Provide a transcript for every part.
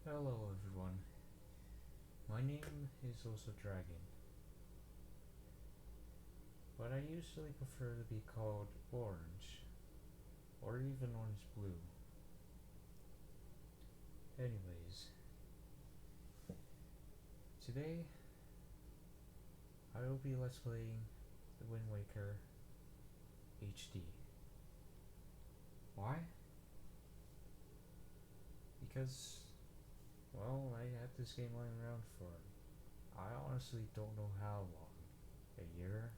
Hello everyone, my name is also Dragon, but I usually prefer to be called Orange, or even Orange Blue. Anyways, today I will be let's playing the Wind Waker HD. Why? Because, well, I had this game lying around for, I honestly don't know how long. A year?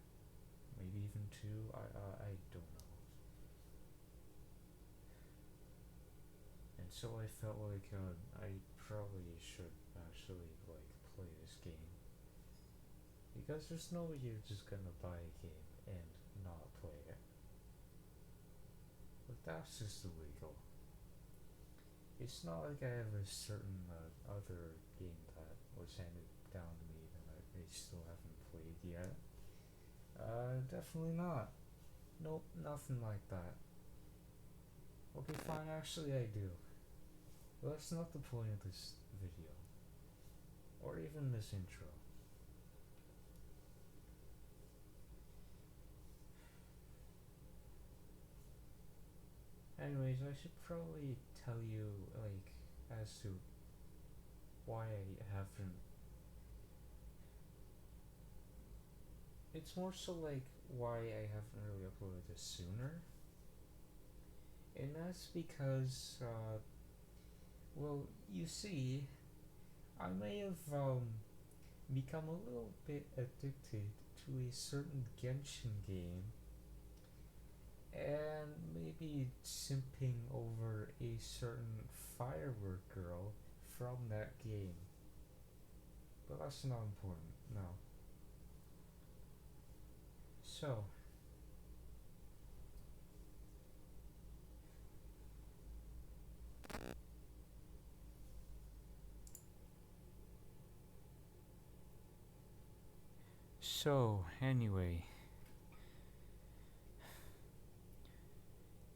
Maybe even two? I don't know. And so I felt like I probably should actually play this game, because there's no way you're just gonna buy a game and not play it. But that's just illegal. It's not like I have a certain other game that was handed down to me that I still haven't played yet. Definitely not. Nope, nothing like that. Okay, fine, actually I do. But that's not the point of this video. Or even this intro. Anyways, I should probably tell you, as to why I haven't. It's more so like why I haven't really uploaded this sooner. And that's because, well, you see, I may have, become a little bit addicted to a certain Genshin game, and maybe simping over a certain firework girl from that game. But that's not important, no. So, anyway,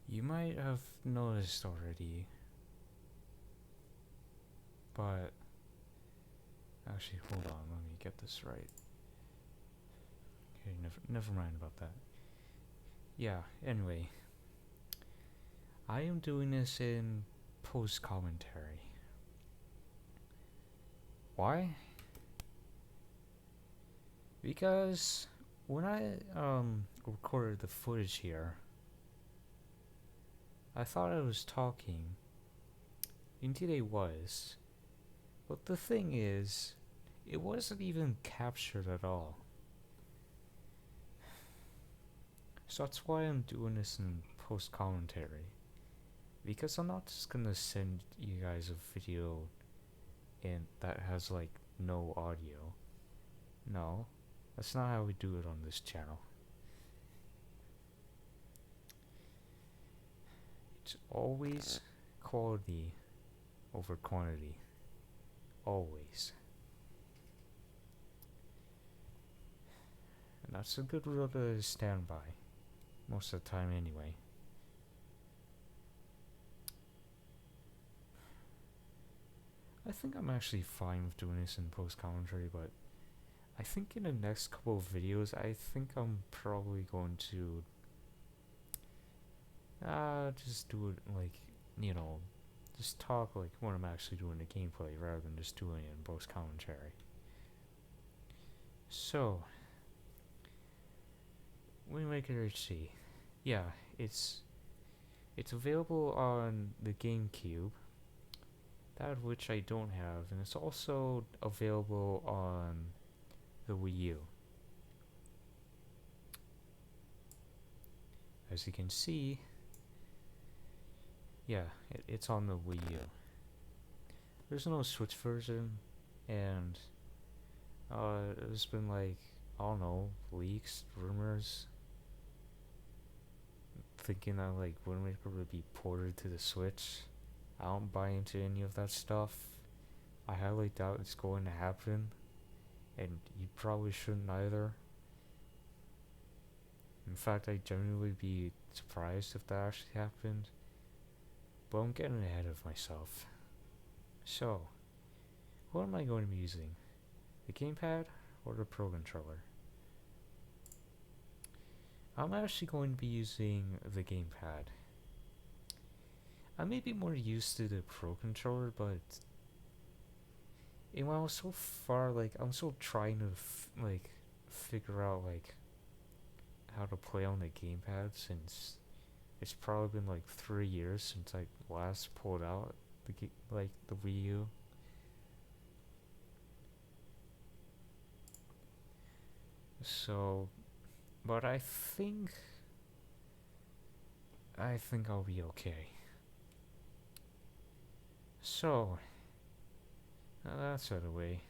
you might have noticed already, but actually, hold on, let me get this right. Okay, never mind about that. Yeah, anyway, I am doing this in post commentary. Why? Because when I recorded the footage here, I thought I was talking. Indeed I was. But the thing is, it wasn't even captured at all. So that's why I'm doing this in post commentary. Because I'm not just gonna send you guys a video and that has no audio. No, that's not how we do it on this channel. It's always quality over quantity. Always. And that's a good rule to stand by. Most of the time anyway. I think I'm actually fine with doing this in post commentary, but I think in the next couple of videos, I think I'm probably going to just do it just talk like when I'm actually doing the gameplay rather than just doing it in post commentary. So, Wind Waker HD. Yeah, it's available on the GameCube, that of which I don't have, and it's also available on the Wii U. As you can see, yeah, it's on the Wii U. There's no Switch version, and there's been I don't know, leaks, rumors, thinking that Wind Waker would be ported to the Switch. I don't buy into any of that stuff. I highly doubt it's going to happen, and you probably shouldn't either. In fact, I'd genuinely be surprised if that actually happened. But I'm getting ahead of myself. So, what am I going to be using? The gamepad or the Pro Controller? I'm actually going to be using the gamepad. I may be more used to the Pro Controller, but I'm so far, like, I'm still trying to, figure out, like, how to play on the gamepad since it's probably been, like, 3 years since I last pulled out the Wii U. So, but I think I'll be okay. So, now that's out of the way.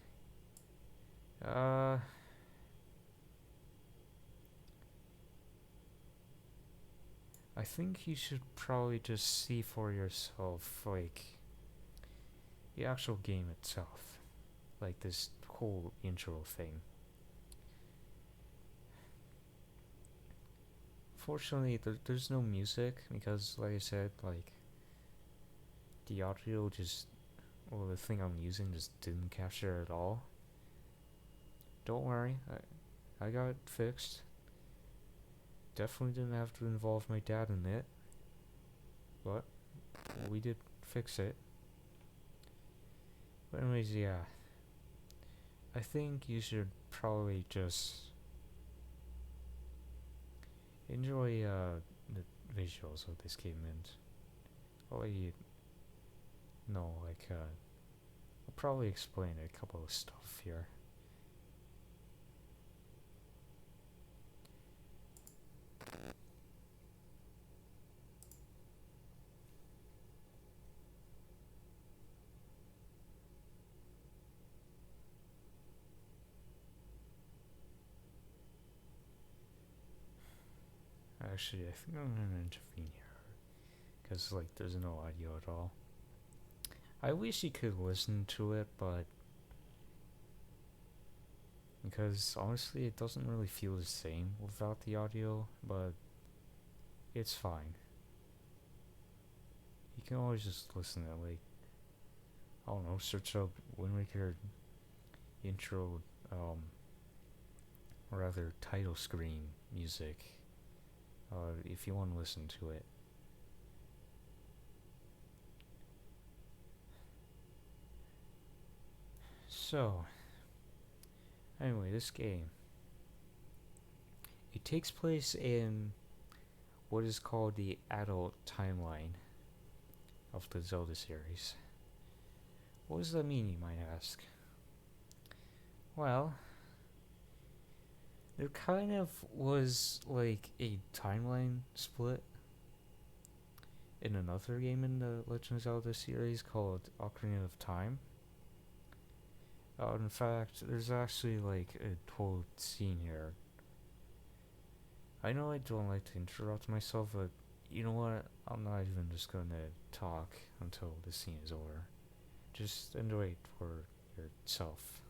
I think you should probably just see for yourself, like, the actual game itself. Like, this whole intro thing. Fortunately, there's no music because, like I said, like, the audio just, well, the thing I'm using just didn't capture it at all. Don't worry, I got it fixed. Definitely didn't have to involve my dad in it, but we did fix it. But anyways, yeah, I think you should probably just enjoy the visuals of this game, and I'll let you know, like, I'll probably explain a couple of stuff here. Actually, I think I'm gonna intervene here, because, like, there's no audio at all. I wish you could listen to it, but because honestly it doesn't really feel the same without the audio, but it's fine. You can always just listen to it, like, I don't know, search up Wind Waker intro, or rather title screen music, if you want to listen to it. So, anyway, this game, it takes place in what is called the adult timeline of the Zelda series. What does that mean, you might ask? Well, there kind of was like a timeline split in another game in the Legend of Zelda series called Ocarina of Time. In fact, there's actually like a whole scene here. I know I don't like to interrupt myself, but you know what? I'm not even just gonna talk until the scene is over. Just enjoy it for yourself.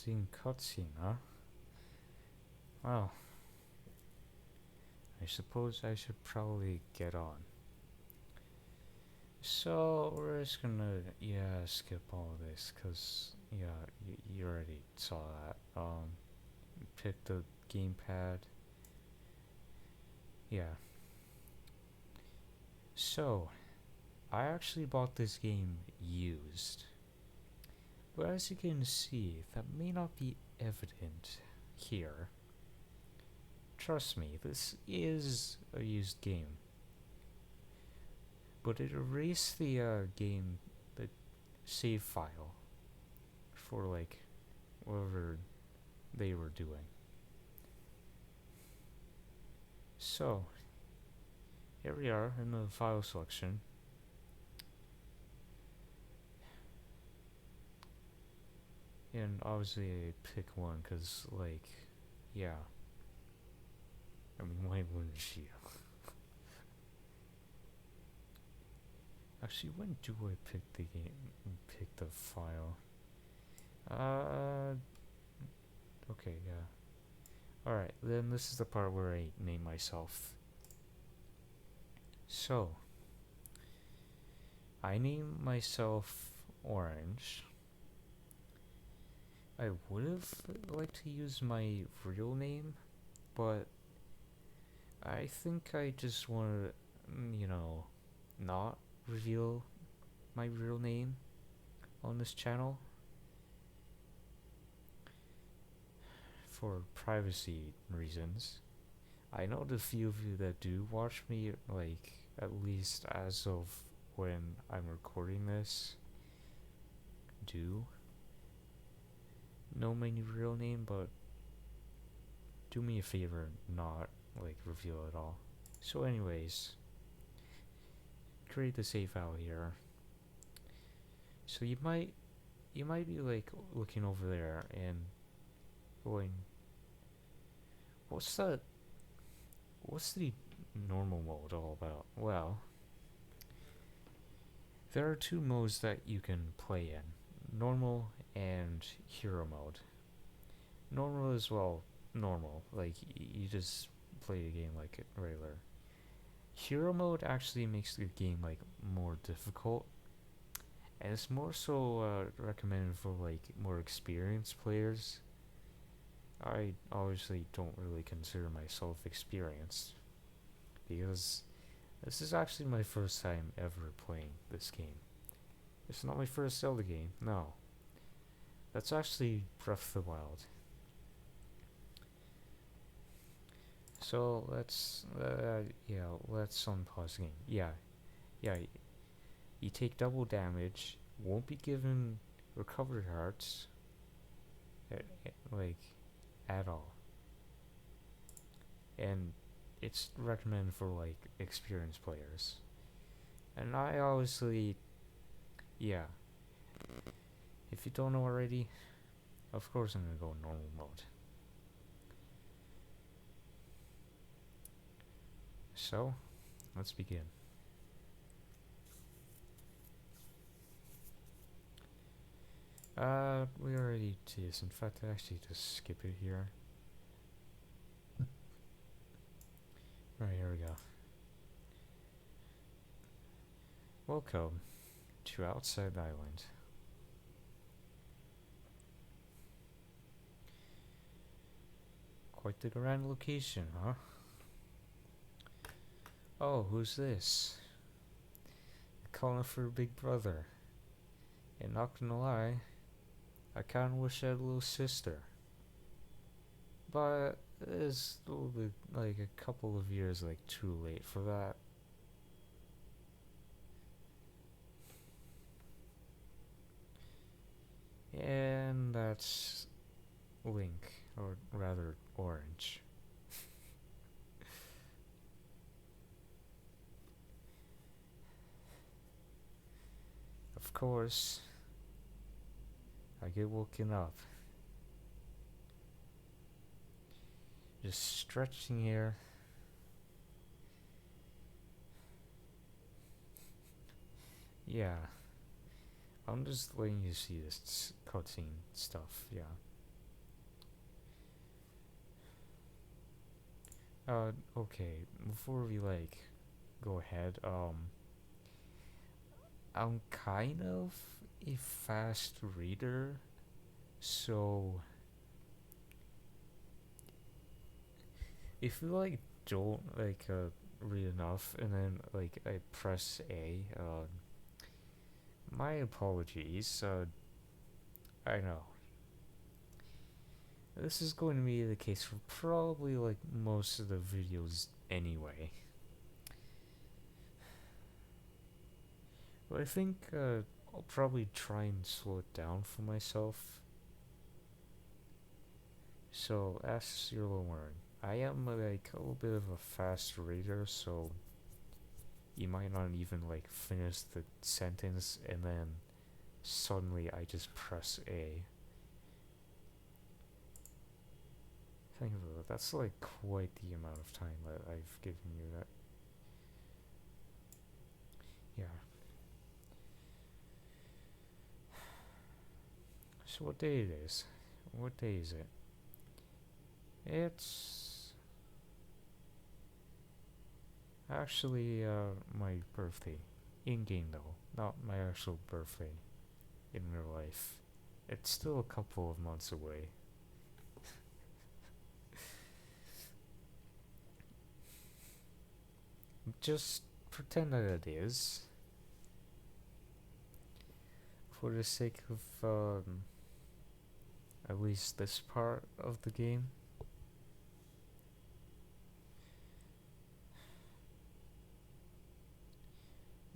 interesting cutscene, huh? Well, I suppose I should probably get on. So, we're just gonna, skip all this, cause, you already saw that. Pick the gamepad. Yeah. So, I actually bought this game used. But as you can see, that may not be evident here. Trust me, this is a used game. But it erased the the save file for like whatever they were doing. So, here we are in the file selection. And obviously I pick one because, like, yeah. I mean, why wouldn't you? Actually, when do I pick the game? Pick the file? Okay, yeah. Alright, then this is the part where I name myself. So, I name myself Orange. I would have liked to use my real name, but I think I just want to, not reveal my real name on this channel for privacy reasons. I know the few of you that do watch me, like, at least as of when I'm recording this, do know my real name, but do me a favor, not, like, reveal it all. So anyways, create the save file here. So you might be like looking over there and going, what's the normal mode all about? Well, there are two modes that you can play in, normal and hero mode. Normal is, well, normal, like you just play the game like regular. Hero mode actually makes the game like more difficult, and it's more so recommended for like more experienced players. I obviously don't really consider myself experienced because this is actually my first time ever playing this game. It's not my first Zelda game, no. That's actually Breath of the Wild. So let's unpause the game. Yeah. You take double damage, won't be given recovery hearts, like, at all. And it's recommended for, like, experienced players. And I obviously, yeah. If you don't know already, of course I'm gonna go normal mode. So, let's begin. We already did this. In fact, I actually just skip it here. Right, here we go. Welcome to Outset Island. Quite the grand location, huh? Oh, who's this? Calling for Big Brother. And not gonna lie, I kinda wish I had a little sister. But it's a little bit, like, a couple of years, like, too late for that. And that's Link, or rather Orange. Of course, I get woken up. Just stretching here. Yeah. I'm just letting you see this cutscene stuff, yeah. Okay, before we like go ahead, I'm kind of a fast reader, so if you like don't like read enough and then like I press A, my apologies. I know this is going to be the case for probably like most of the videos anyway. But I think I'll probably try and slow it down for myself. So, as you're learning, I am like a little bit of a fast reader, so you might not even like finish the sentence and then suddenly I just press A. Think about it, that's like quite the amount of time that I've given you that. Yeah. So what day it is? What day is it? It's actually my birthday. In game though, not my actual birthday in real life. It's still a couple of months away. Just pretend that it is, for the sake of at least this part of the game.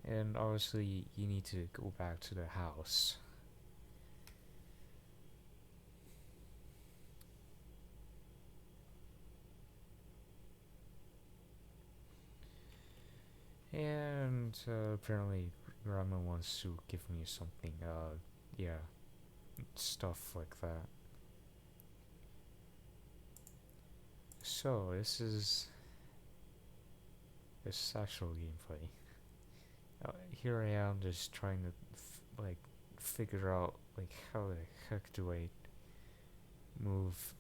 And obviously, you need to go back to the house. And apparently, Grandma wants to give me something. Yeah, stuff like that. So this is actual gameplay. Here I am just trying to like figure out like how the heck do I move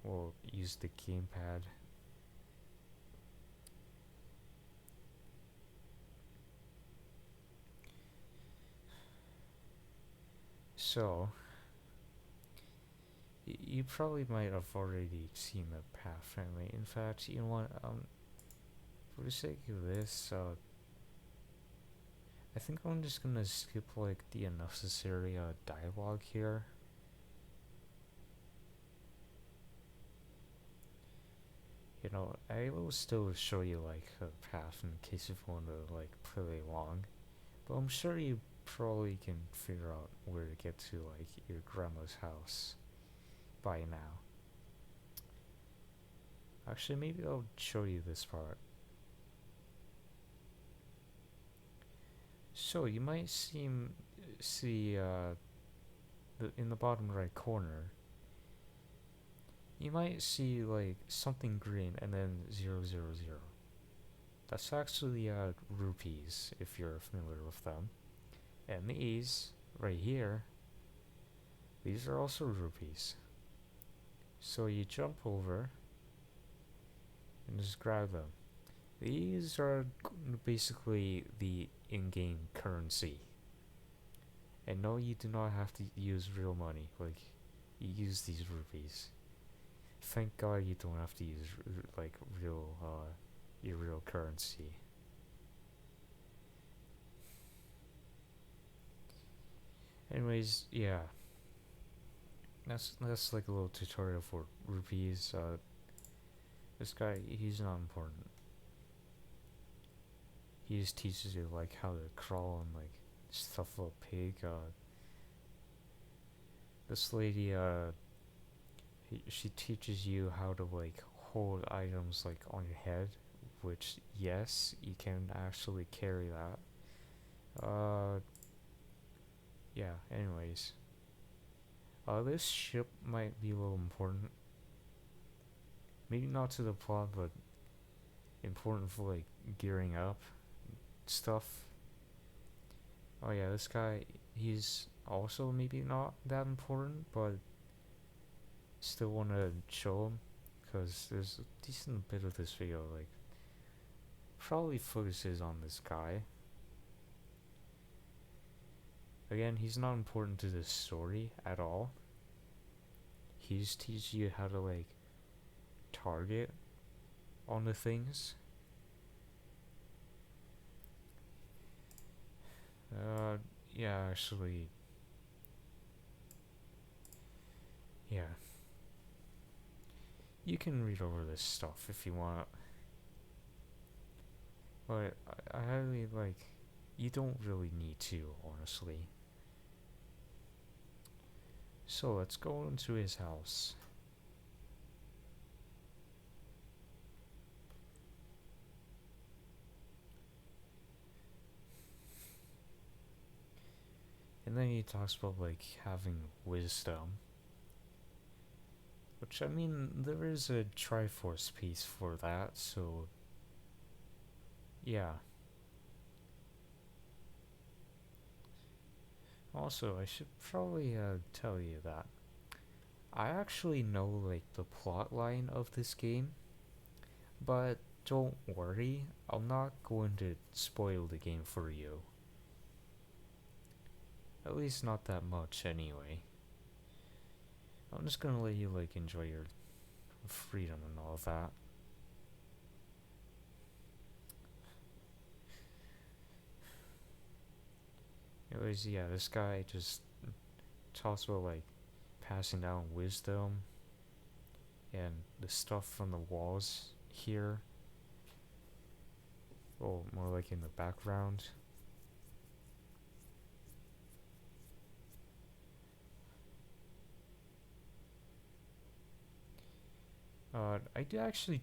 or use the gamepad. So you probably might have already seen the path anyway. In fact, you know what? For the sake of this, I think I'm just gonna skip like the unnecessary dialogue here. You know, I will still show you like a path in case you want to like play along, but I'm sure you probably can figure out where to get to like your grandma's house by now. Actually, maybe I'll show you this part. So you might see in the bottom right corner, you might see like something green and then 000. That's actually rupees if you're familiar with them. And these right here, these are also rupees. So you jump over and just grab them. These are basically the in-game currency. And no, you do not have to use real money. Like, you use these rupees. Thank God you don't have to use like your real currency. Anyways, yeah, that's like a little tutorial for rupees. This guy, he's not important. He just teaches you like how to crawl and like stuff a pig. This lady, she teaches you how to like hold items like on your head, which yes, you can actually carry that. Yeah. Anyways, this ship might be a little important. Maybe not to the plot, but important for like gearing up stuff. Oh yeah, this guy, he's also maybe not that important, but still want to show him because there's a decent bit of this video, like, probably focuses on this guy. Again, he's not important to the story at all. He just teaches you how to, like, target on the things. Yeah, actually, yeah. You can read over this stuff if you want. But I highly, like, you don't really need to, honestly. So let's go into his house. And then he talks about, like, having wisdom. Which, I mean, there is a Triforce piece for that, so... yeah. Also, I should probably tell you that I actually know, like, the plot line of this game, but don't worry, I'm not going to spoil the game for you. At least not that much, anyway. I'm just gonna let you, like, enjoy your freedom and all of that. Anyways, yeah, this guy just talks about, like, passing down wisdom and the stuff from the walls here. Well, more like in the background. I did actually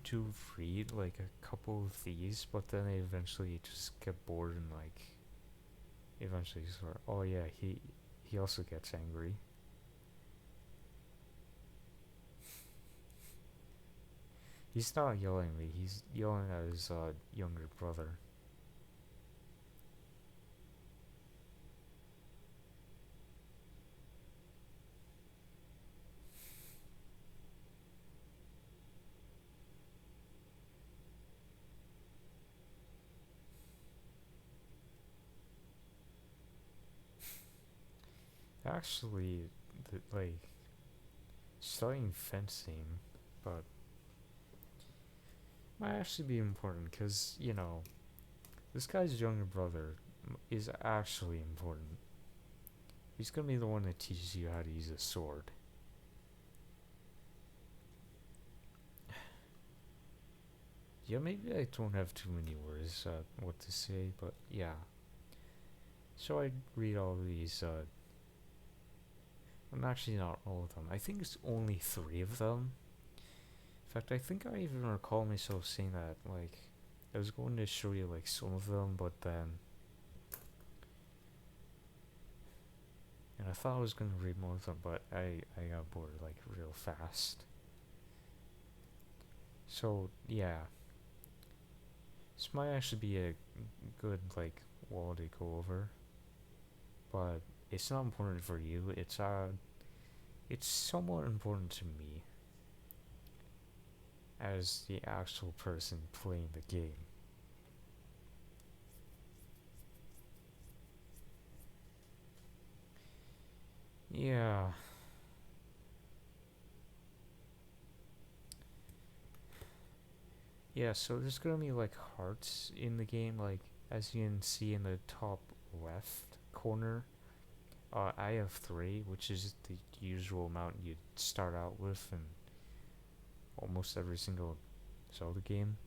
read, like, a couple of these, but then I eventually just get bored and, like, eventually sort of, oh yeah, he also gets angry. He's not yelling at me, he's yelling at his younger brother. Actually, like, studying fencing, but might actually be important because, you know, this guy's younger brother is actually important. He's gonna be the one that teaches you how to use a sword. Yeah, maybe I don't have too many words what to say, but yeah. So I read all these, I'm actually not all of them. I think it's only 3 of them. In fact, I think I even recall myself saying that, like, I was going to show you, like, some of them, but then... and I thought I was going to read more of them, but I got bored, like, real fast. So, yeah. This might actually be a good, like, wall to go over. But it's not important for you. It's somewhat important to me as the actual person playing the game. Yeah. Yeah, so there's gonna be, like, hearts in the game, like, as you can see in the top left corner. I have 3, which is the usual amount you start out with in almost every single Zelda game.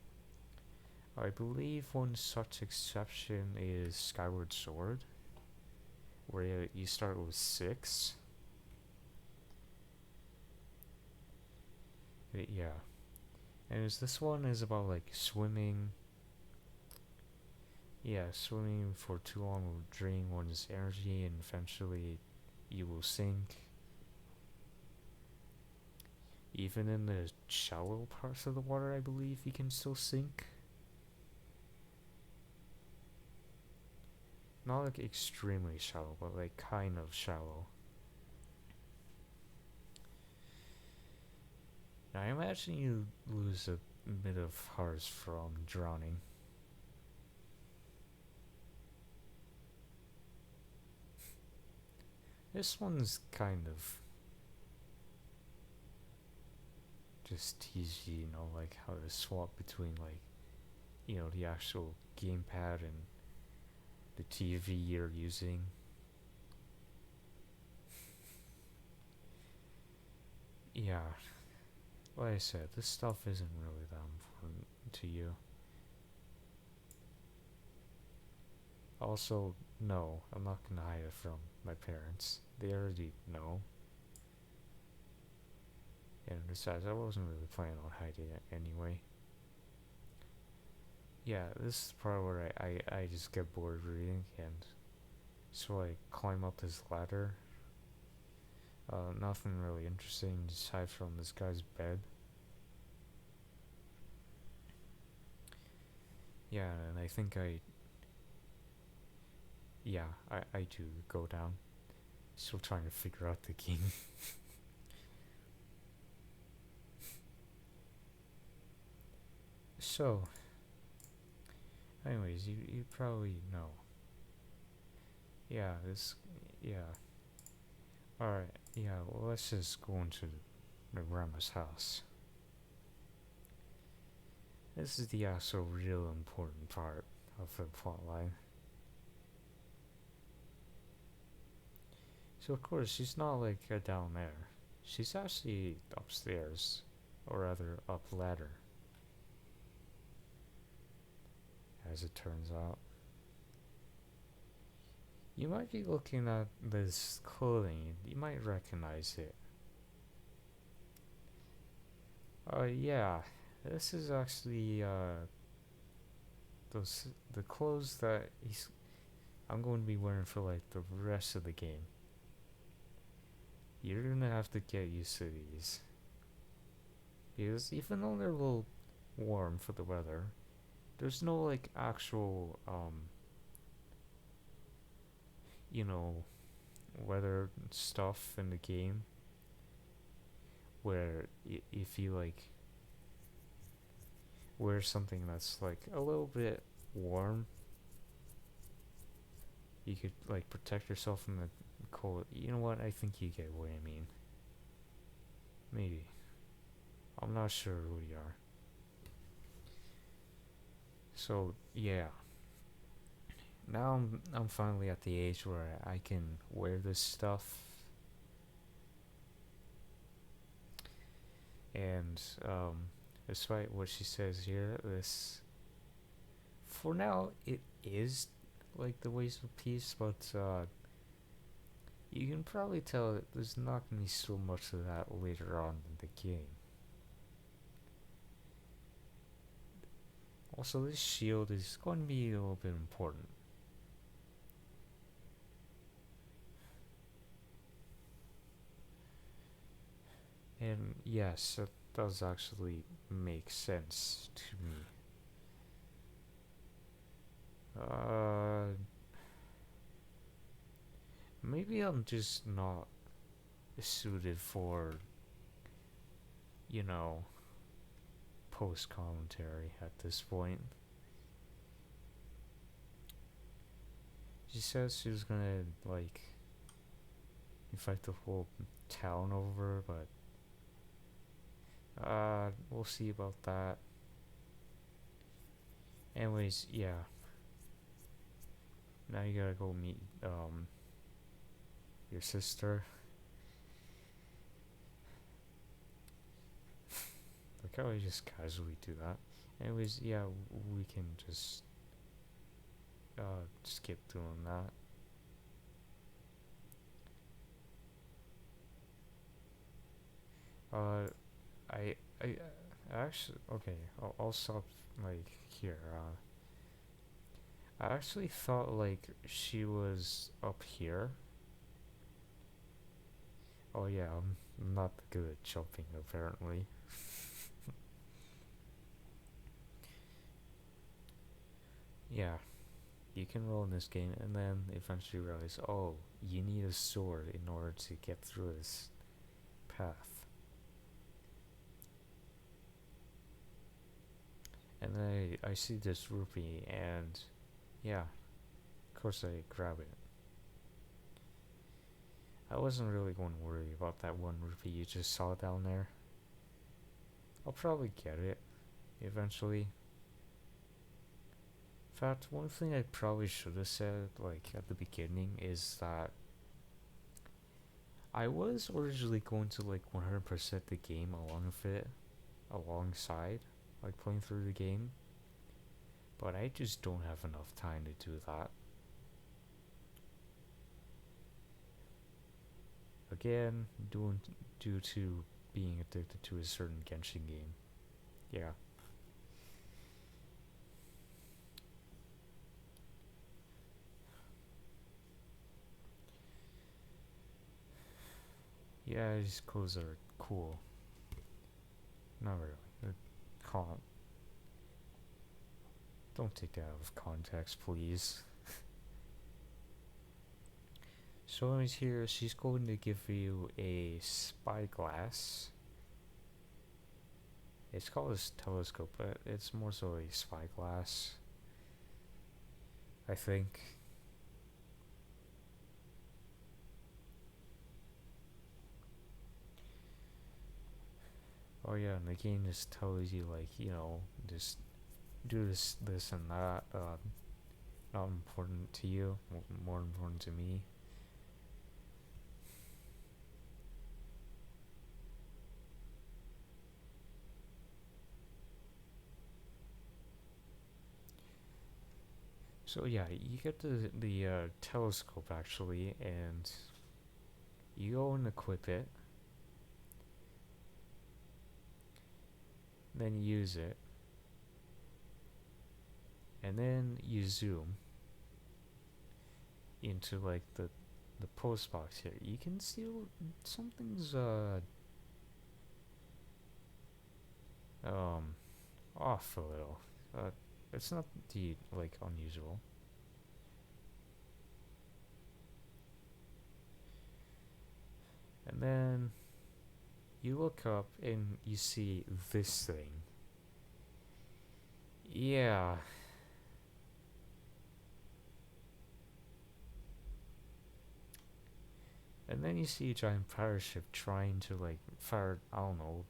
I believe one such exception is Skyward Sword, where you start with 6. But yeah. And this one is about, like, swimming. Yeah, swimming for too long will drain one's energy and eventually you will sink. Even in the shallow parts of the water, I believe you can still sink. Not, like, extremely shallow, but, like, kind of shallow. Now, I imagine you lose a bit of hearts from drowning. This one's kind of just easy, like how to swap between, like, the actual gamepad and the TV you're using. Yeah, like I said, this stuff isn't really that important to you. Also, no, I'm not gonna hide it from my parents. They already know. And besides, I wasn't really planning on hiding it anyway. Yeah, this is the part where I just get bored reading, and so I climb up this ladder. Nothing really interesting aside from this guy's bed. Yeah, and I think I do go down. Still trying to figure out the game. So, anyways, you probably know. Yeah, yeah. Alright, yeah, well, let's just go into the grandma's house. This is the actual real important part of the plotline. So, of course, she's not like down there. She's actually upstairs, or rather, up ladder, as it turns out. You might be looking at this clothing, you might recognize it. Yeah, this is actually, the clothes that I'm going to be wearing for like the rest of the game. You're gonna have to get used to these. Because even though they're a little warm for the weather, there's no like actual, you know, weather stuff in the game where if you like wear something that's like a little bit warm, you could like protect yourself from the cold. You know what? I think you get what I mean. Maybe. I'm not sure who you are. So yeah. Now I'm finally at the age where I can wear this stuff. And despite what she says here, this for now it is like the ways of peace, but you can probably tell that there's not gonna be so much of that later on in the game. Also, this shield is going to be a little bit important. And yes, that does actually make sense to me. Maybe I'm just not suited for, you know, post commentary at this point. She says she was gonna, like, infect the whole town over, but we'll see about that. Anyways, yeah. Now you gotta go meet your sister. Like how I just casually do that. Anyways, yeah, we can just skip doing that. Uh, I actually okay. I'll stop like here. I actually thought like she was up here. Oh yeah, I'm not good at jumping apparently. Yeah, you can roll in this game and then eventually realize, oh, you need a sword in order to get through this path. And then I see this rupee, and yeah, of course I grab it. I wasn't really going to worry about that one rupee you just saw down there. I'll probably get it eventually. In fact, one thing I probably should have said, like at the beginning, is that I was originally going to like 100% the game along with it, alongside, like playing through the game, but I just don't have enough time to do that. Again, due to being addicted to a certain Genshin game. Yeah. Yeah, his clothes are cool. Not really. Can't. Don't take that out of context, please. So right here, she's going to give you a spyglass. It's called a telescope, but it's more so a spyglass, I think. Oh yeah, and the game just tells you like, just do this and that. Not important to you, more important to me. So yeah, you get the telescope actually, and you go and equip it, then you use it, and then you zoom into like the post box here. You can see something's um off a little. It's not the like unusual. And then you look up and you see this thing. Yeah. And then you see a giant pirate ship trying to like fire, I don't know,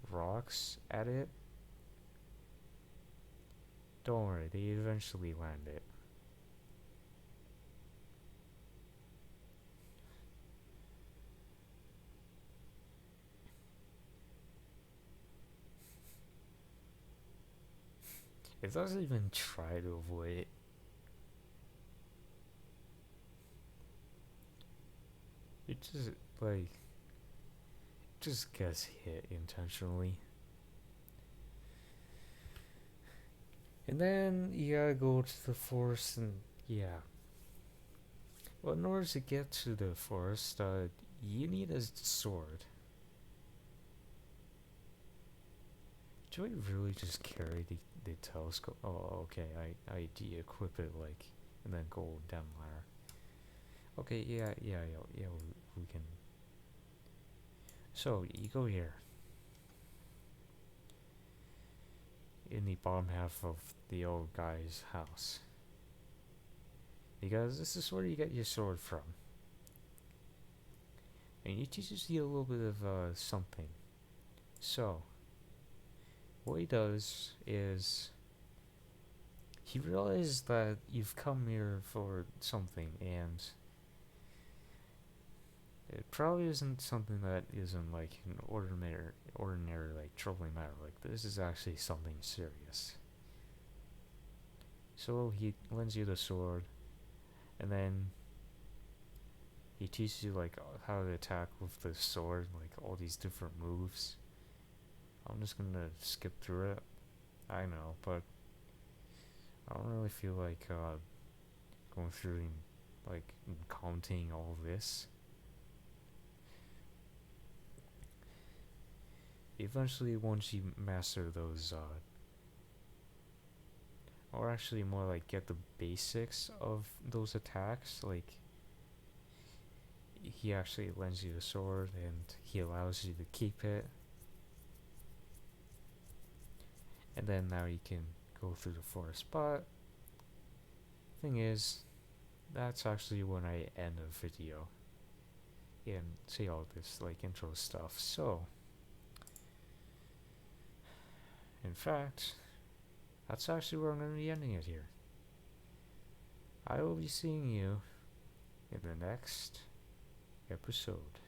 rocks at it. Don't worry, they eventually land it. It doesn't even try to avoid it. It just like just gets hit intentionally. And then you gotta go to the forest and yeah. Well, in order to get to the forest, you need a sword. Do I really just carry the telescope? Oh, okay. I de-equip it like, and then go down there. Okay, yeah. We can. So you go here in the bottom half of the old guy's house, because this is where you get your sword from, and he teaches you a little bit of something. So what he does is he realizes that you've come here for something, and it probably isn't something that isn't like an ordinary like troubling matter. Like this is actually something serious. So he lends you the sword, and then he teaches you like how to attack with the sword, like all these different moves. I'm just gonna skip through it. I know, but I don't really feel like going through and like counting all this. Eventually, once you master those, or actually more like get the basics of those attacks, like he actually lends you the sword and he allows you to keep it. And then now you can go through the forest. But thing is, that's actually when I end a video and say all this like intro stuff. So, in fact, that's actually where I'm going to be ending it here. I will be seeing you in the next episode.